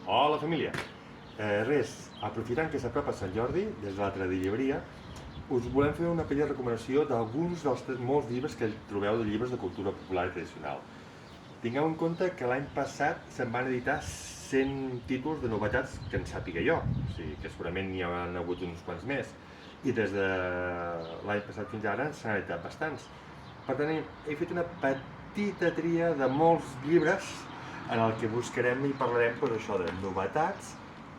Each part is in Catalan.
Hola família! Res, aprofitant que s'apropa Sant Jordi, des de l'altra llibreria, us volem fer una petita recomanació d'alguns dels molts llibres que trobeu de llibres de cultura popular i tradicional. Tingueu en compte que l'any passat se'n van editar 100 títols de novetats que en sàpiga jo, o sigui que segurament n'hi ha hagut uns quants més, i des de l'any passat fins ara s'han editat bastants. Per tant, he fet una petita tria de molts llibres en el que buscarem i parlarem per això de novetats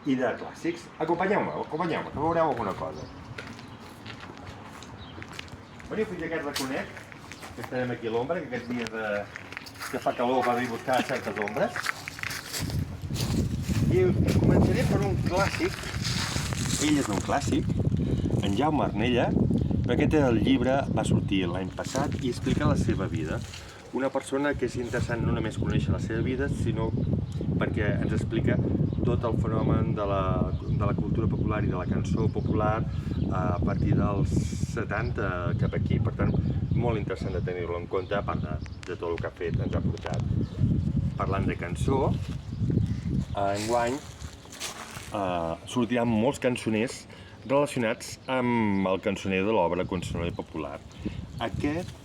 i de clàssics. Acompanyeu-me, que veureu alguna cosa. Veniu fins a aquest raconet, que estarem aquí a l'ombra, que aquests dies que fa calor va dir buscar certes ombres. I començaré per un clàssic. Ell és un clàssic, en Jaume Arnella, però aquest llibre va sortir l'any passat i explica la seva vida. Una persona que és interessant no només conèixer la seva vida, sinó perquè ens explica tot el fenomen de la cultura popular i de la cançó popular a partir dels 70 cap aquí. Per tant, molt interessant de tenir-lo en compte, a part de tot el que ha fet, ens ha portat. Parlant de cançó, enguany sortiran molts cançoners relacionats amb el cançoner de l'obra Cançoner popular. Aquest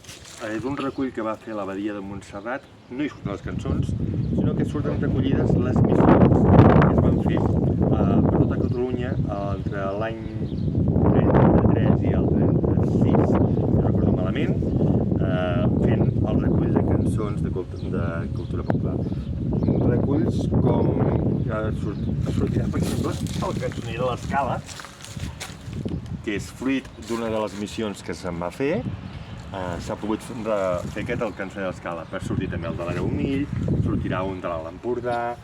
és un recull que va fer l'Abadia de Montserrat. No hi surten les cançons, sinó que surten recollides les missions que es van fer per tota Catalunya entre l'any 33 i el 36, si no recordo malament, fent el recull de cançons de cultura popular. Reculls com sortirà, per exemple, el cançoner de l'Escala, que és fruit d'una de les missions que se'n va fer. S'ha pogut fer aquest, el cançoner de l'Escala, per sortir també el de l'Areu Mill, sortirà un de l'Alt Empordà,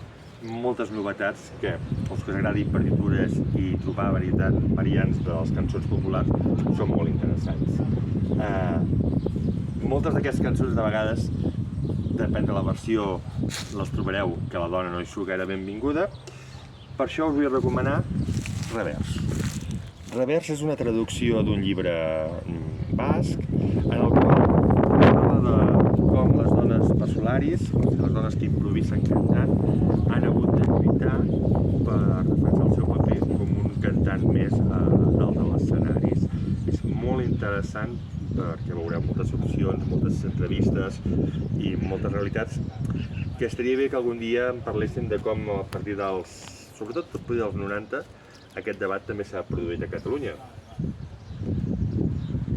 moltes novetats que els que us agradi partitures i trobar variants de les cançons populars són molt interessants. Moltes d'aquestes cançons de vegades, depèn de la versió, les trobareu que la dona no hi surt gaire benvinguda. Per això us vull recomanar Revers. Revers és una traducció d'un llibre basc en el qual parla de com les dones persolaris, les dones que improvisen cantant, han hagut de lluitar per defensar el seu paper com un cantant més dalt de l'escenaris. És molt interessant perquè veureu moltes opcions, moltes entrevistes i moltes realitats que estaria bé que algun dia en parlessin de com a partir dels, sobretot a partir dels 90, aquest debat també s'ha produït a Catalunya.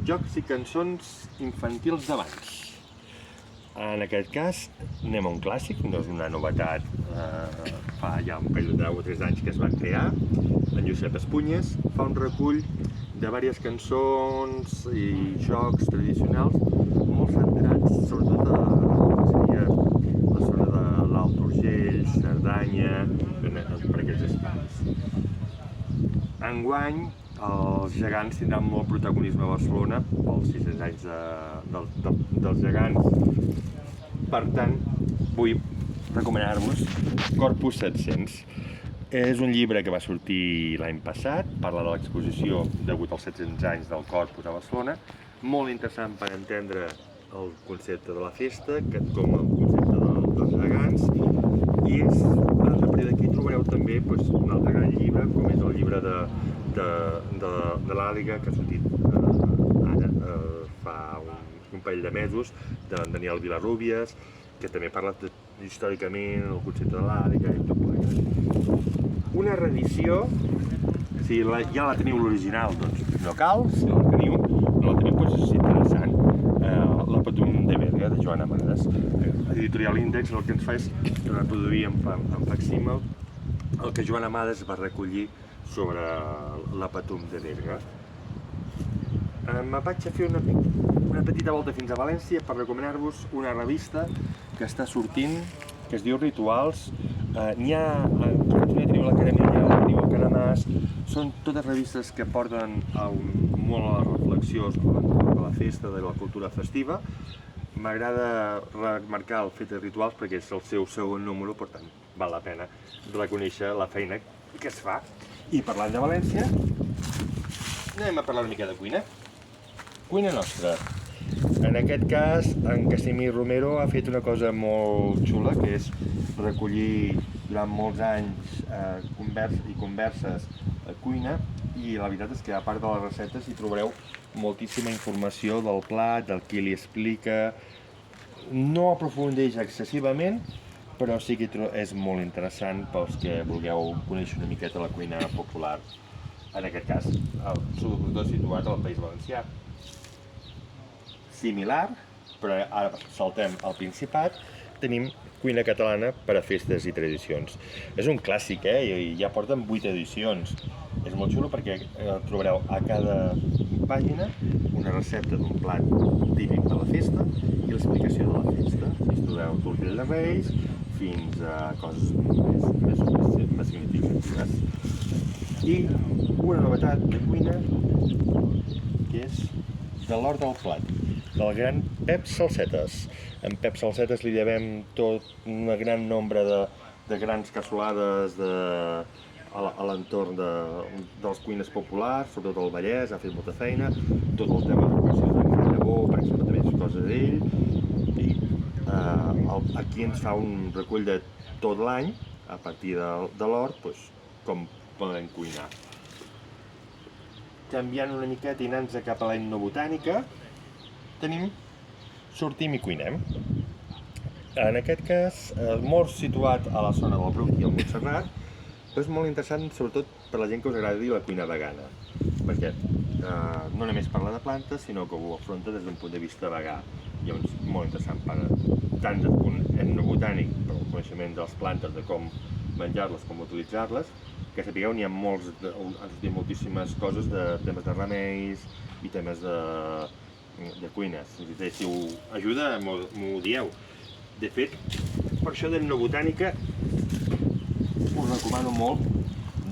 Jocs i cançons infantils d'abans. En aquest cas anem a un clàssic, no és una novetat, fa ja un parell de 10 o 3 anys que es va crear. En Josep Espunyes fa un recull de diverses cançons i jocs tradicionals molt centrats sobretot a la zona de l'Alt Urgell, Cerdanya, per aquells espais. Enguany, els gegants tindran molt protagonisme a Barcelona pels 600 anys dels gegants. Per tant, vull recomanar-vos Corpus 700. És un llibre que va sortir l'any passat, parla de l'exposició degut als 700 anys del Corpus a Barcelona. Molt interessant per entendre el concepte de la festa, com el concepte dels gegants. I a partir d'aquí trobareu també un altre gran llibre, com és el llibre de l'Àliga, que ha sortit ara, fa un parell de mesos, de Daniel Vilarrubias, que també parla històricament el concepte de l'Àliga i tot plegat. Una reedició, si ja la teniu l'original, doncs no cal, si no la teniu, és interessant. La Patum de Berga, de Joan Amades. Editorial Índex el que ens fa és reproduir en facsímil el que Joan Amades va recollir sobre la Patum de Berga. Me vaig a fer una petita volta fins a València per recomanar-vos una revista que està sortint, que es diu Rituals. N'hi ha, teniu l'Acadèmia, teniu el Canamàs, són totes revistes que porten molt a la reflexió de la festa, de la cultura festiva. M'agrada remarcar el fet de Rituals perquè és el seu segon número, per tant val la pena reconèixer la feina que es fa. I parlant de València, anem a parlar una mica de cuina. Cuina nostra. En aquest cas, en Casimir Romero ha fet una cosa molt xula, que és recollir durant molts anys converses a cuina, i la veritat és que a part de les receptes hi trobareu moltíssima informació del plat, del qui li explica. No aprofundeix excessivament, però sí que és molt interessant pels que vulgueu conèixer una miqueta la cuina popular, en aquest cas, sobretot situat al País Valencià. Similar, però ara saltem al Principat, tenim cuina catalana per a festes i tradicions. És un clàssic, i ja porten 8 edicions. És molt xulo perquè trobareu a cada pàgina una recepta d'un plat típic de la festa i l'explicació de la festa. Fins trobeu tortilla de reis fins a coses més significatives. I una novetat de cuina que és de l'hort del plat, del gran Pep Salsetes. En Pep Salsetes li devem tot un gran nombre de grans cassolades a l'entorn de les cuines populars, sobretot al Vallès, ha fet molta feina, tot el tema de recreacions de Can Llavó, per exemple, també és cosa d'ell, i aquí ens fa un recull de tot l'any, a partir de l'hort, com poden cuinar. Canviant una miqueta i anant cap a l'etnobotànica, tenim Sortim i cuinem. En aquest cas, molt situat a la zona del Bruc i el Montserrat, però és molt interessant, sobretot per la gent que us agradi la cuina vegana, perquè no només parla de plantes, sinó que ho afronta des d'un punt de vista vegà. Llavors, molt interessant, tant des d'un punt etnobotànic, per el coneixement de les plantes, de com menjar-les, com utilitzar-les, que sapigueu, n'hi ha molts, ens diu moltíssimes coses de temes de remeis i temes de cuines. Si us ajuda, m'ho dieu. De fet, per això d'etnobotànica us recomano molt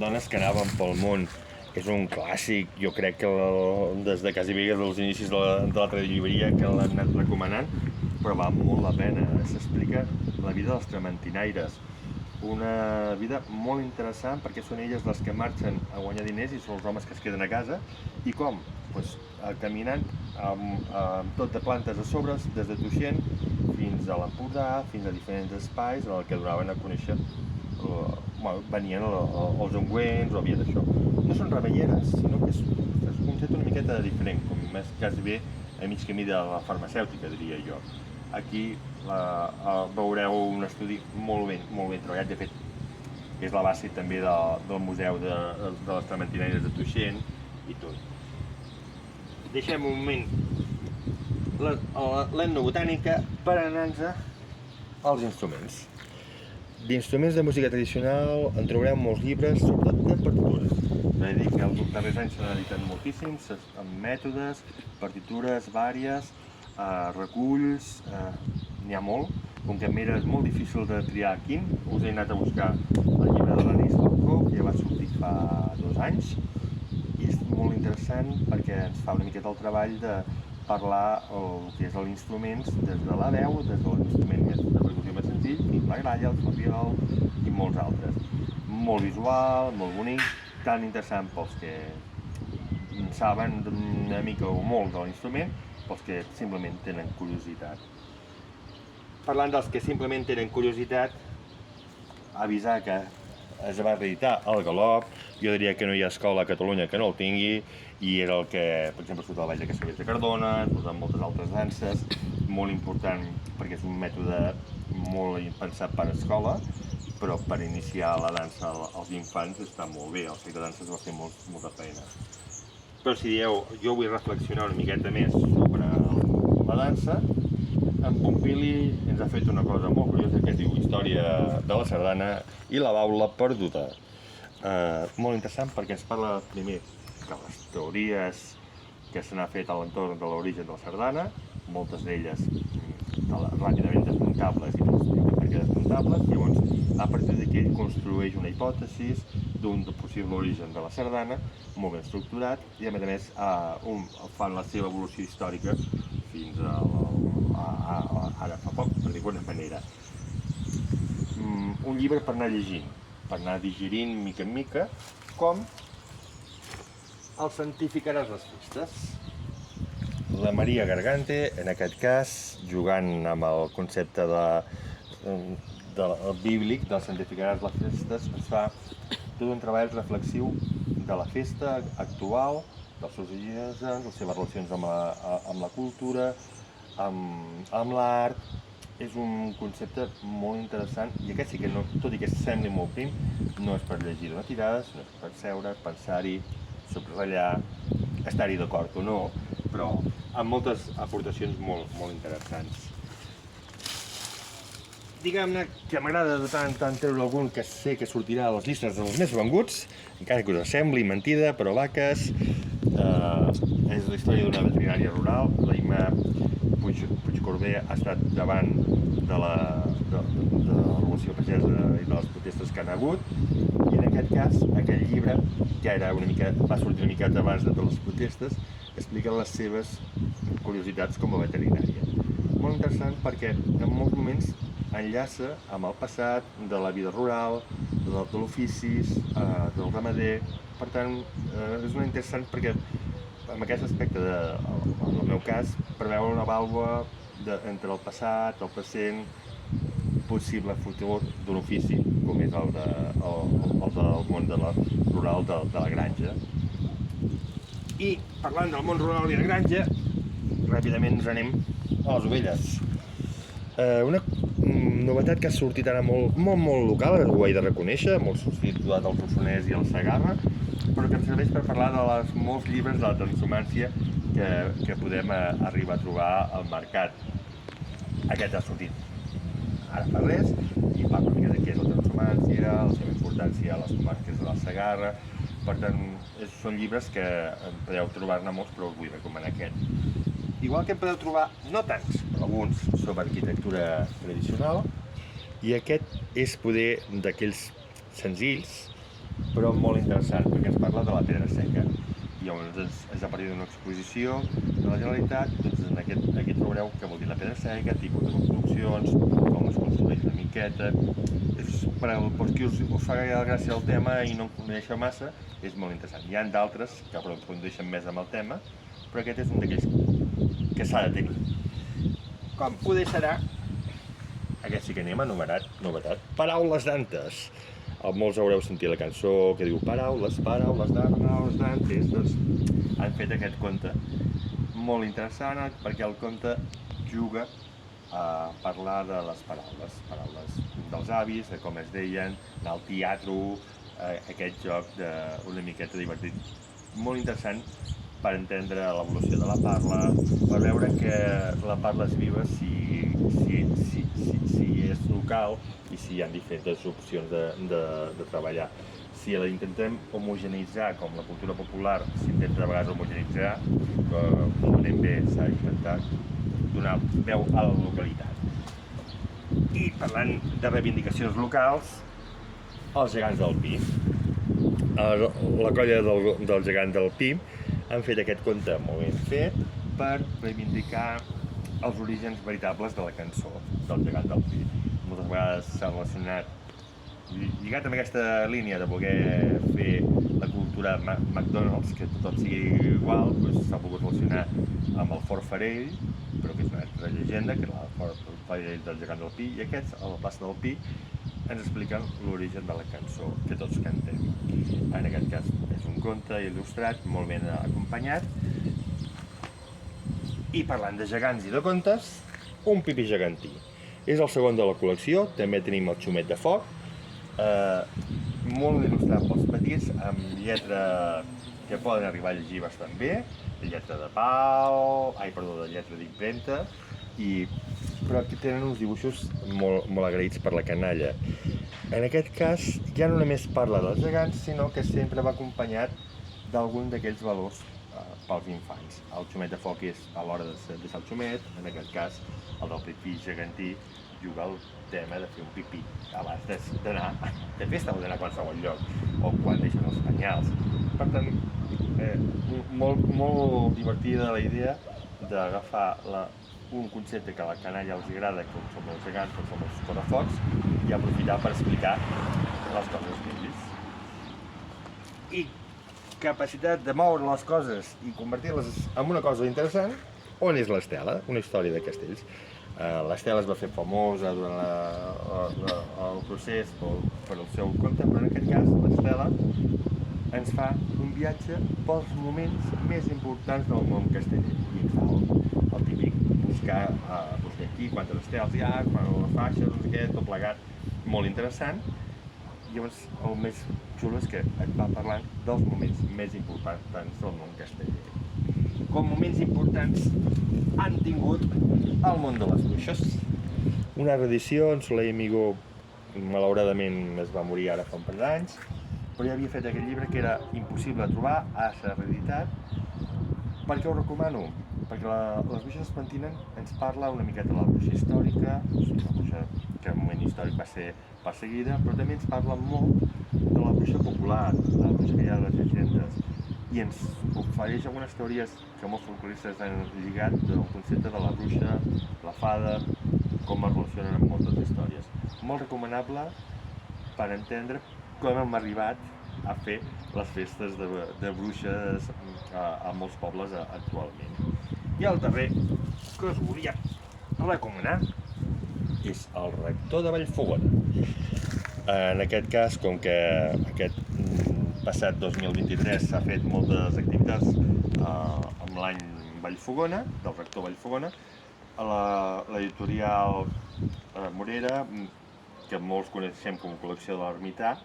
Dones que anaven pel món. És un clàssic, jo crec que des de quasi bé dels inicis de l'altra llibreria que l'han anat recomanant, però val molt la pena. S'explica la vida dels trementinaires. Una vida molt interessant perquè són elles les que marxen a guanyar diners i són els homes que es queden a casa. I com? Caminant amb tot de plantes a sobre, des de Tuixén fins a l'Empordà, fins a diferents espais en què donaven a conèixer, venien els ungüents o havia d'això. No són remeieres, sinó que és un concepte una miqueta diferent, com més quasi bé a mig camí de la farmacèutica, diria jo. Aquí veureu un estudi molt ben treballat, de fet és la base també del museu de les trementinaires de Tuixén i tot. Deixem un moment l'etnobotànica per anar-nos als instruments. D'instruments de música tradicional en trobareu molts llibres, sobretot de partitures. És a dir, que els darrers anys s'han editat moltíssims, amb mètodes, partitures vàries, reculls, n'hi ha molt. Com que m'era molt difícil de triar quin, us he anat a buscar el llibre de l'Anis Falcó, que ja va sortir fa 2 anys, i és molt interessant perquè ens fa una miqueta el treball de parlar el que és l'instrument des de la veu, des de l'instrument de percussió més senzill, fins la gralla, el flabiol i molts altres. Molt visual, molt bonic, tan interessant pels que saben una mica o molt de l'instrument, pels que simplement tenen curiositat. Parlant dels que simplement tenen curiositat, avisar que es va reeditar el galop. Jo diria que no hi ha escola a Catalunya que no el tingui, i era el que, per exemple, surt al Ball de Castellers de Cardona, surt en moltes altres danses, molt important perquè és un mètode molt pensat per a escola, però per iniciar la dansa als infants està molt bé, el Cercle de Danses va fer molta feina. Però si dieu, jo vull reflexionar una miqueta més sobre la dansa, en Pompili ens ha fet una cosa molt curiosa que es diu Història de la Sardana i la baula perduda. Molt interessant perquè ens parla primer de les teories que se n'ha fet a l'entorn de l'origen de la sardana, moltes d'elles ràpidament desmuntables i perquè desmuntables. Llavors, a partir d'aquí ell construeix una hipòtesi d'un possible origen de la sardana, molt ben estructurat, i a més fan la seva evolució històrica fins ara fa poc, per dir d'alguna manera. Un llibre per anar llegint, per anar digerint mica en mica, com el santificaràs les festes. La Maria Gargante, en aquest cas, jugant amb el concepte bíblic, del santificaràs les festes, es fa tot un treball reflexiu de la festa actual, dels seus orígens, les seves relacions amb la cultura, amb l'art. És un concepte molt interessant i aquest sí que, no, tot i que sembli molt prim, no és per llegir d'una tirada, sinó per seure, pensar-hi, subratllar, estar-hi d'acord o no, però amb moltes aportacions molt interessants. Diguem-ne que m'agrada de tant en tant treure algun que sé que sortirà a les llistes dels més venguts, encara que us sembli mentida, però vaques. És la història d'una veterinària rural. La Imma Puigcorbé ha estat davant de la Revolució Pagesa i de les protestes que han hagut, i en aquest cas, aquell llibre, que va sortir una miqueta abans de totes les protestes, explica les seves curiositats com a veterinària. Molt interessant perquè en molts moments enllaça amb el passat de la vida rural, de l'oficis, del ramader. Per tant, és molt interessant perquè en aquest aspecte, en el meu cas, preveu una vàlua entre el passat, el present, possible futur d'un ofici, com és el del món rural de la granja. I parlant del món rural i de granja, ràpidament ens anem a les ovelles. Una novetat que ha sortit ara molt local, ho he de reconèixer, molt substituït al Solsonès i al Segarra, però que em serveix per parlar de molts llibres de la transhumància que podem arribar a trobar al mercat. Aquest ha sortit ara fa res i parla una mica de què és la transhumància, la seva importància a les comarques de la Segarra. Per tant, són llibres que podeu trobar-ne molts, però us vull recomanar aquest. Igual que en podeu trobar, no tants, però alguns, sobre arquitectura tradicional, i aquest és poder d'aquells senzills, però molt interessant, perquè ens parla de la pedra seca. I llavors és a partir d'una exposició de la Generalitat, doncs aquí trobareu què vol dir la pedra seca, tipus de construccions, com es construeix una miqueta. Per als qui us fa gràcia el tema i no en coneixeu massa, és molt interessant. Hi ha d'altres que aprofundeixen més amb el tema, però aquest és un d'aquells que s'ha de tenir. Com poder serà, aquest sí que anem enumerat, novetat, paraules d'antes. Molts haureu sentit la cançó que diu paraules d'antes. Doncs han fet aquest conte molt interessant perquè el conte juga a parlar de les paraules dels avis, de com es deien, del teatre, aquest joc una miqueta divertit. Molt interessant per entendre l'evolució de la parla, per veure que la parla és viva si és local i si hi ha diferents opcions de treballar. Si la intentem homogeneitzar, com la cultura popular s'intenta de vegades homogeneitzar, no anem bé, s'ha intentat donar veu a la localitat. I parlant de reivindicacions locals, els gegants del Pi. La colla del gegant del Pi han fet aquest conte molt ben fet per reivindicar els orígens veritables de la cançó del gegant del Pi. Moltes vegades s'ha relacionat, lligat amb aquesta línia de voler fer la cultura McDonald's, que tot sigui igual, s'ha pogut relacionar amb el Fort Farell, però que és una altra llegenda, que és el Fort Farell del gegant del Pi, i aquests, a la plaça del Pi, ens expliquen l'origen de la cançó que tots cantem. En aquest cas és un conte il·lustrat, molt ben acompanyat. I parlant de gegants i de contes, un pipí gegantí. És el segon de la col·lecció, també tenim el xumet de foc, molt il·lustrat pels petits, amb lletra que poden arribar a llegir bastant bé, de lletra de pau, de lletra d'impremta, però que tenen uns dibuixos molt agraïts per la canalla. En aquest cas, ja no només parla dels gegants, sinó que sempre va acompanyat d'algun d'aquells valors pels infants. El xumet de foc és a l'hora de deixar el xumet, en aquest cas el del pipí gegantí juga al tema de fer un pipí abans d'anar de festa o d'anar a qualsevol lloc, o quan deixen els penyals. Per tant, molt divertida la idea d'agafar un concepte que a la canalla els agrada, com som els gegants, com som els correfocs, i aprofitar per explicar les coses d'ells. I capacitat de moure les coses i convertir-les en una cosa interessant, on és l'Estela, una història de castells. L'Estela es va fer famosa durant el procés pel seu compte, però en aquest cas l'Estela ens fa un viatge pels moments més importants del món casteller. I ens fa el típic buscar aquí quantes estels hi ha, quan les faixes, no sé què, tot plegat, molt interessant. I llavors el més xulo és que et va parlant dels moments més importants del món casteller. Com moments importants han tingut el món de les bruixes. Una reedició, en Soler Amigó malauradament es va morir ara fa un parell d'anys, però ja havia fet aquest llibre que era impossible de trobar, ara s'ha reeditat. Per què ho recomano? Perquè les bruixes es pentinen ens parla una miqueta de la bruixa històrica, la bruixa que en un moment històric va ser perseguida, però també ens parla molt de la bruixa popular, de la bruixa que hi ha de les llegendes, i ens ofereix algunes teories que molts folcloristes han lligat del concepte de la bruixa, la fada, com es relacionen amb moltes històries. Molt recomanable per entendre com hem arribat a fer les festes de bruixes a molts pobles actualment. I el darrer que us volia recomanar és el rector de Vallfogona. En aquest cas, com que aquest passat 2023 s'ha fet moltes activitats amb l'any Vallfogona, del rector Vallfogona, l'editorial Morera, que molts coneixem com a col·lecció de l'Ermità,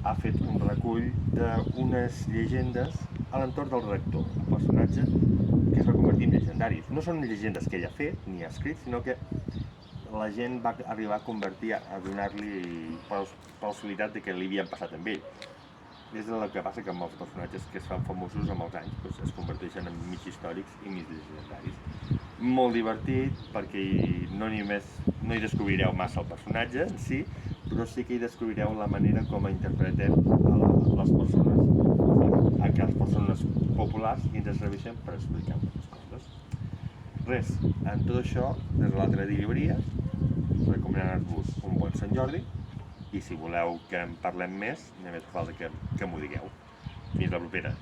ha fet un recull d'unes llegendes a l'entorn del rector, un personatge que es va convertir en llegendari. No són llegendes que ell ha fet ni ha escrit, sinó que la gent va arribar a convertir, a donar-li possibilitat de que li havien passat amb ell. És el que passa que amb els personatges que es fan famosos amb els anys doncs es converteixen en mig històrics i mig llegendaris. Molt divertit perquè no hi descobrireu massa el personatge en si, però sí que hi descobrireu la manera com interpretem les persones, aquelles persones populars i ens serveixen per explicar moltes coses. Res, en tot això, des de l'altra llibreria, recomanar-vos un bon Sant Jordi, i si voleu que en parlem més, només falta que m'ho digueu. Fins la propera.